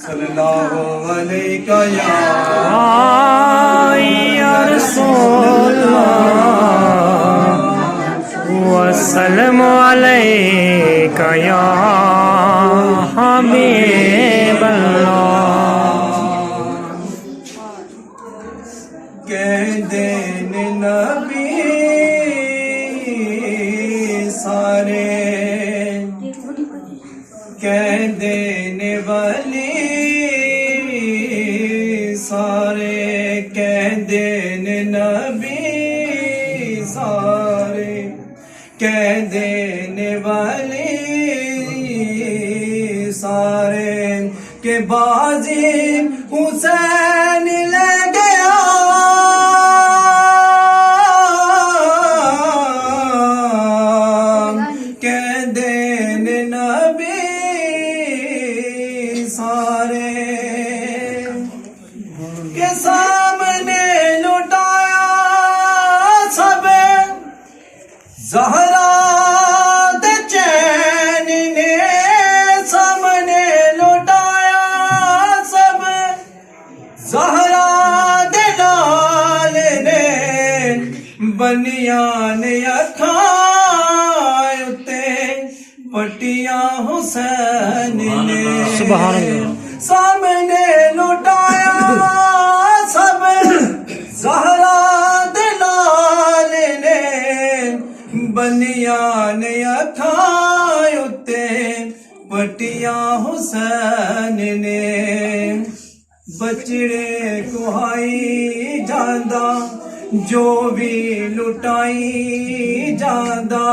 सल्लल्लाहु अलैका या रसूलल्लाह वसल्लमु अलैका या हबीबल्लाह। कहते ने नबी सारे, कहते ने वली सारे, कहते ने नबी सारे, कहते ने वली सारे के बाजी हुसैन ले गया। कहते ने नबी सारे के सामने लुटाया सब ज़हरा दे चैन ने, सामने लुटाया सब ज़हरा दे लाल ने, बनियान अखां उत्ते पटियां हुसैन ने। सुभान अल्लाह। सामने लुटाया सब ज़हरा दे लाल ने, बनियान अखां उत्ते पटियां हुसैन ने। बचड़े कुहाई जांदा जो भी लुटाई जांदा,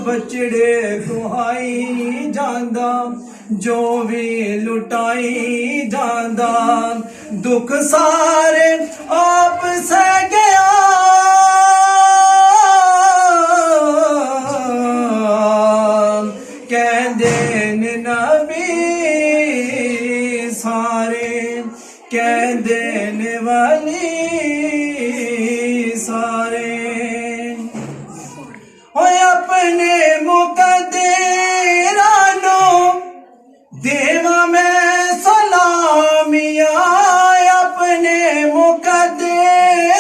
बचड़े कुहाई जांदा जो भी लुटाई जांदा, दुख सारे आप सह गया। कहते ने नबी सारे, कहते ने वली सारे, ओए अपने मुकद्दरानो देवा मैं सलामिया, अपने मुकद्दरानो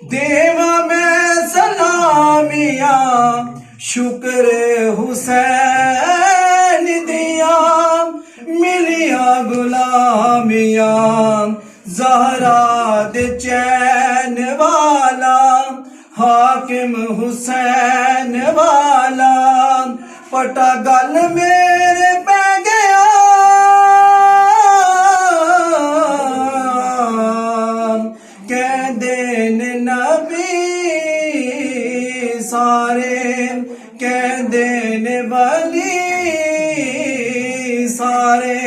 देवा मैं सलामिया, शुक्र हुसैन दिया मिलिया गुलामिया। ज़हरा दे चैन वाला हाकिम हुसैन वाला, पटा गल मेरे पै गया। कहते ने नबी सारे, कहते ने वली सारे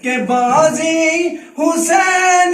के बाजी हुसैन